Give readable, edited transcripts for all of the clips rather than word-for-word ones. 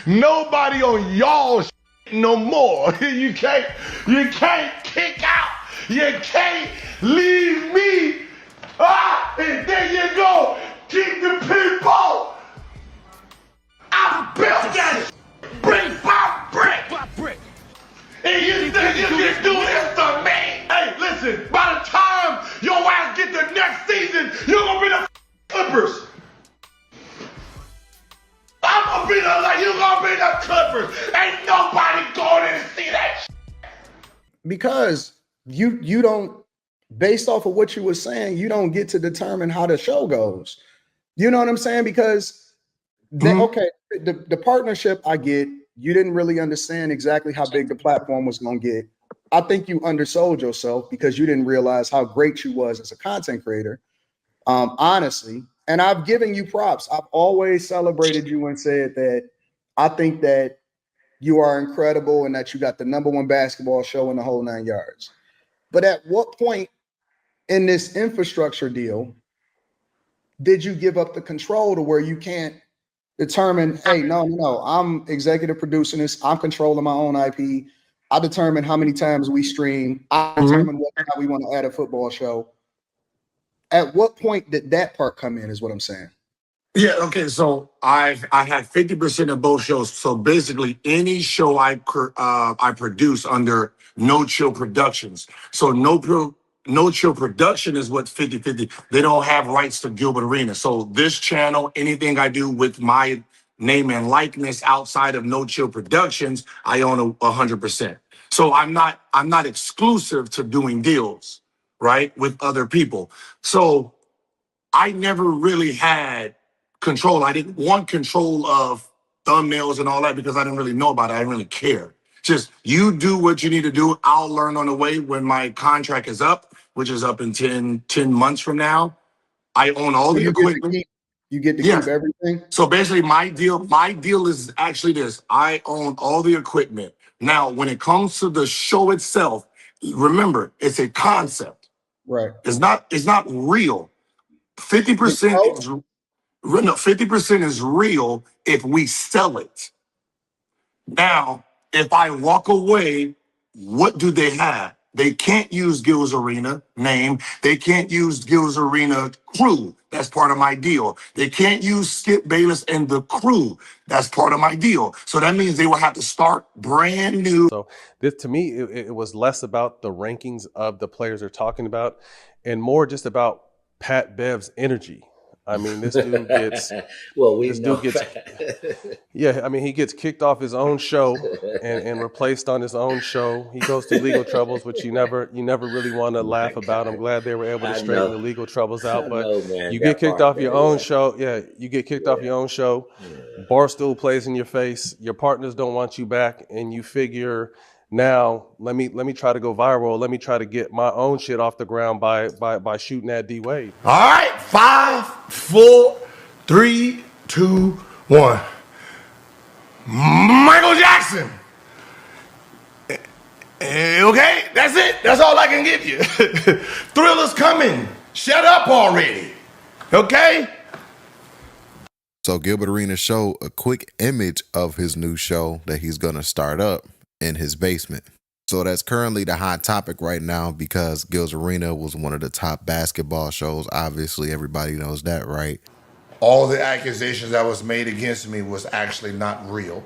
nobody on y'all no more. You can't kick out. You can't leave me. And there you go. Keep the people. I built that brick by brick. And you think you can do this to me? Hey, listen, by the time your ass get the next season, you're gonna be the Clippers. I'm gonna be you're gonna be the Clippers. Ain't nobody going in to see that shit. Because you don't, based off of what you were saying, you don't get to determine how the show goes. You know what I'm saying? Because okay, the partnership, I get. You didn't really understand exactly how big the platform was going to get. I think you undersold yourself because you didn't realize how great you was as a content creator. Honestly, and I've given you props. I've always celebrated you and said that I think that you are incredible and that you got the #1 basketball show in the whole 9 yards. But at what point in this infrastructure deal did you give up the control to where you can't determine, hey, no, I'm executive producing this. I'm controlling my own IP. I determine how many times we stream. I determine what time we want to add a football show. At what point did that part come in is what I'm saying. Yeah, okay, so I had 50% of both shows. So basically any show I produce under No Chill Productions. So No Chill Production is what 50-50. They don't have rights to Gilbert Arena. So this channel, anything I do with my name and likeness outside of No Chill Productions, I own 100%. So I'm not exclusive to doing deals, right, with other people. So I never really had control. I didn't want control of thumbnails and all that because I didn't really know about it. I didn't really care. Just you do what you need to do. I'll learn on the way when my contract is up, which is up in 10 months from now. I own all the equipment. You get to keep everything. So basically my deal is actually this. I own all the equipment. Now, when it comes to the show itself, remember, it's a concept. Right. It's not real. 50% is real if we sell it. Now, if I walk away, what do they have? They can't use Gil's Arena name. They can't use Gil's Arena crew. That's part of my deal. They can't use Skip Bayless and the crew. That's part of my deal. So that means they will have to start brand new. So this, to me, it was less about the rankings of the players they're talking about and more just about Pat Bev's energy. I mean, this dude gets yeah, I mean, he gets kicked off his own show and replaced on his own show. He goes through legal troubles, which you never really want to laugh about. I'm glad they were able to straighten the legal troubles out, but you get kicked off your own show. Yeah, you get kicked off your own show. Barstool plays in your face. Your partners don't want you back, and you figure, now let me try to go viral. Let me try to get my own shit off the ground by shooting at D Wade. All right, 5, 4, 3, 2, 1. Michael Jackson. Okay, that's it. That's all I can give you. Thriller's coming. Shut up already. Okay? So Gilbert Arenas showed a quick image of his new show that he's going to start up in his basement. So that's currently the hot topic right now because Gil's Arena was one of the top basketball shows. Obviously, everybody knows that, right? All the accusations that was made against me was actually not real.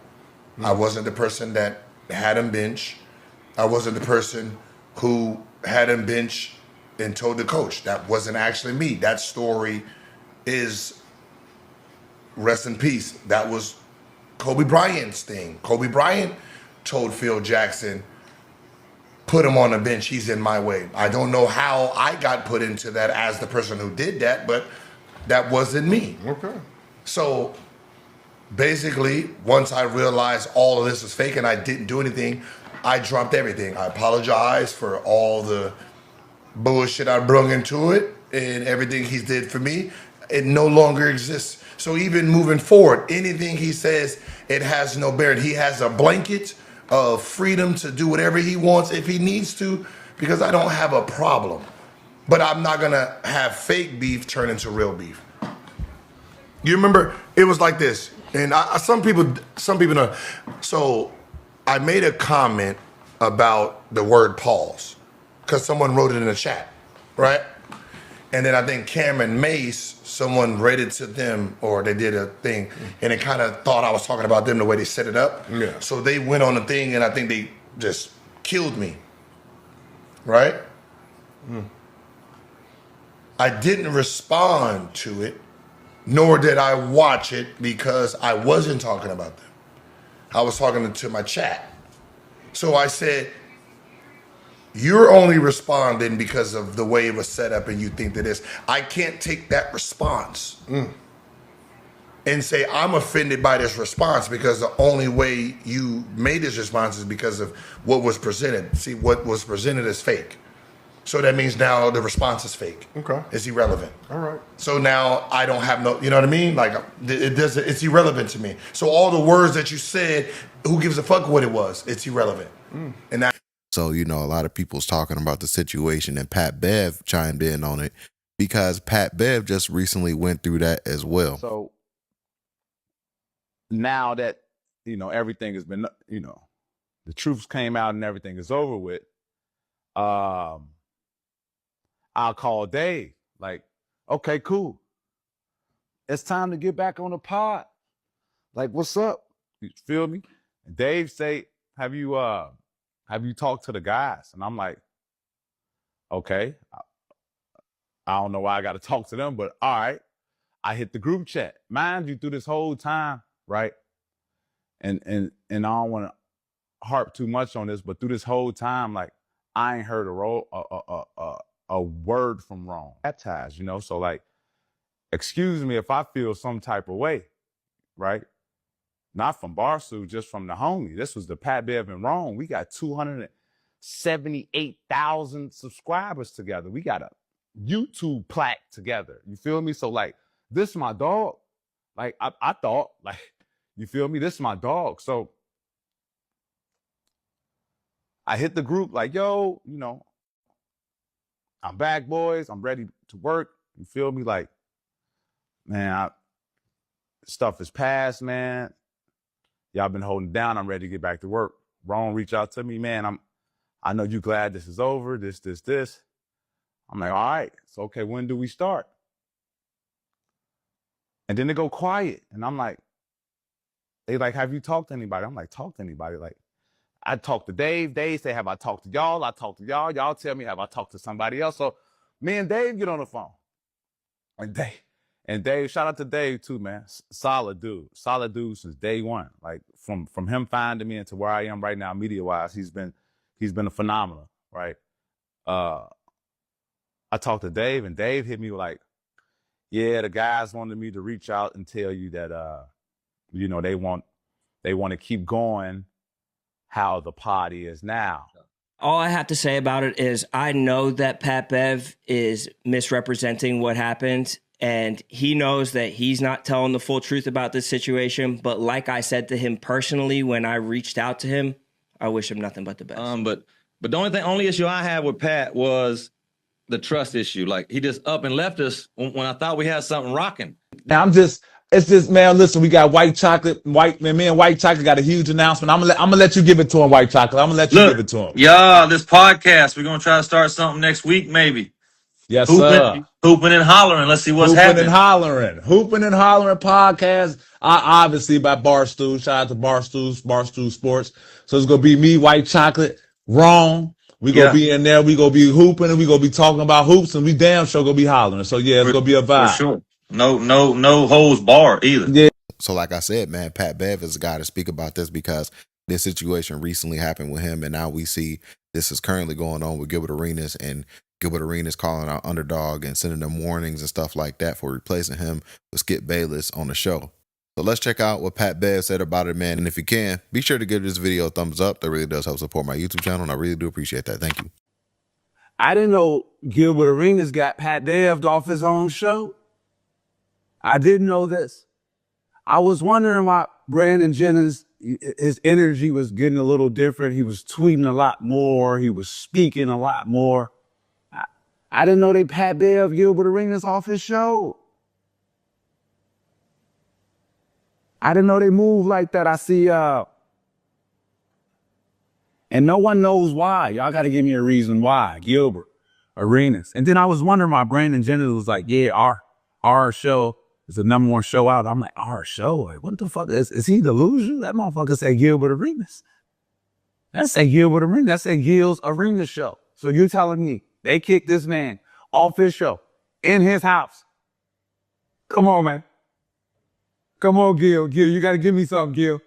I wasn't the person that had him bench. I wasn't the person who had him bench and told the coach. That wasn't actually me. That story is, rest in peace, that was Kobe Bryant's thing. Kobe Bryant told Phil Jackson, put him on the bench, he's in my way. I don't know how I got put into that as the person who did that, but that wasn't me. Okay. So basically, once I realized all of this was fake and I didn't do anything, I dropped everything. I apologize for all the bullshit I brung into it and everything he did for me. It no longer exists. So even moving forward, anything he says, it has no bearing. He has a blanket of freedom to do whatever he wants if he needs to, because I don't have a problem. But I'm not gonna have fake beef turn into real beef. You remember, it was like this. And some people know. So I made a comment about the word pause because someone wrote it in the chat, right? And then I think Cam and Mace, someone read it to them, or they did a thing, and it kind of thought I was talking about them the way they set it up. Yeah. So they went on the thing, and I think they just killed me, right? I didn't respond to it, nor did I watch it because I wasn't talking about them. I was talking to my chat. So I said, you're only responding because of the way it was set up and you think that it's. I can't take that response and say I'm offended by this response because the only way you made this response is because of what was presented. See, what was presented is fake. So that means now the response is fake. Okay. It's irrelevant. All right. So now I don't have no, you know what I mean? Like it doesn't, it's irrelevant to me. So all the words that you said, who gives a fuck what it was? It's irrelevant. And that. So, you know, a lot of people's talking about the situation, and Pat Bev chimed in on it because Pat Bev just recently went through that as well. So now that, you know, everything has been, you know, the truth came out and everything is over with, I'll call Dave, like, okay, cool. It's time to get back on the pod. Like, what's up? You feel me? And Dave say, have you talked to the guys? And I'm like, okay. I don't know why I got to talk to them, but all right. I hit the group chat. Mind you, through this whole time, right? And I don't want to harp too much on this, but through this whole time, like, I ain't heard a word from Rome. Baptized, you know? So, like, excuse me if I feel some type of way, right? Not from Barstool, just from the homie. This was the Pat Bev and Rome. We got 278,000 subscribers together. We got a YouTube plaque together. You feel me? So, like, this is my dog. Like, I thought, like, you feel me? This is my dog. So I hit the group like, yo, you know, I'm back, boys. I'm ready to work. You feel me? Like, man, stuff is past, man. Y'all been holding down. I'm ready to get back to work. Ron reached out to me, man. I know you glad this is over, this. I'm like, all right. So, okay, when do we start? And then they go quiet. And I'm like, they like, have you talked to anybody? I'm like, talk to anybody? Like, I talked to Dave. Dave say, have I talked to y'all? I talked to y'all. Y'all tell me, have I talked to somebody else? So me and Dave get on the phone. And Dave, shout out to Dave too, man. Solid dude since day one. Like from him finding me into where I am right now, media wise, he's been a phenomenal, right? I talked to Dave, and Dave hit me like, yeah, the guys wanted me to reach out and tell you that, you know, they want to keep going how the party is now. All I have to say about it is I know that Pat Bev is misrepresenting what happened, and he knows that he's not telling the full truth about this situation. But like I said to him personally when I reached out to him, I wish him nothing but the best. But the only issue I had with Pat was the trust issue. Like, he just up and left us when I thought we had something rocking. Now it's just, man, listen, we got White Chocolate. Me and White Chocolate got a huge announcement. I'm gonna let you give it to him, White Chocolate. I'm gonna let you give it to him. Yeah, this podcast, we're gonna try to start something next week, maybe. Yes, sir. Hooping and hollering. Let's see what's happening. Hooping and hollering podcast. Obviously by Barstool. Shout out to Barstool Sports. So it's gonna be me, White Chocolate, Wrong. We gonna be in there. We gonna be hooping and we gonna be talking about hoops, and we damn sure gonna be hollering. So yeah, it's gonna be a vibe. For sure. No holds barred either. Yeah. So like I said, man, Pat Bev is the guy to speak about this because this situation recently happened with him, and now we see this is currently going on with Gilbert Arenas, and Gilbert Arenas calling out Underdog and sending them warnings and stuff like that for replacing him with Skip Bayless on the show. So let's check out what Pat Bev said about it, man. And if you can, be sure to give this video a thumbs up. That really does help support my YouTube channel, and I really do appreciate that. Thank you. I didn't know Gilbert Arenas got Pat Bev off his own show. I didn't know this. I was wondering why Brandon Jennings, his energy was getting a little different. He was tweeting a lot more. He was speaking a lot more. I didn't know they Pat Bev Gilbert Arenas off his show. I didn't know they move like that. I see, and no one knows why. Y'all got to give me a reason why. Gilbert, Arenas. And then I was wondering why Brandon Jennings was like, yeah, our show is the #1 show out. I'm like, our show? Like, what the fuck? Is he delusional? That motherfucker said Gilbert Arenas. That said Gilbert Arenas. That said Gil's Arena show. So you're telling me they kicked this man off his show in his house? Come on, man. Come on, Gil. Gil, you got to give me something, Gil.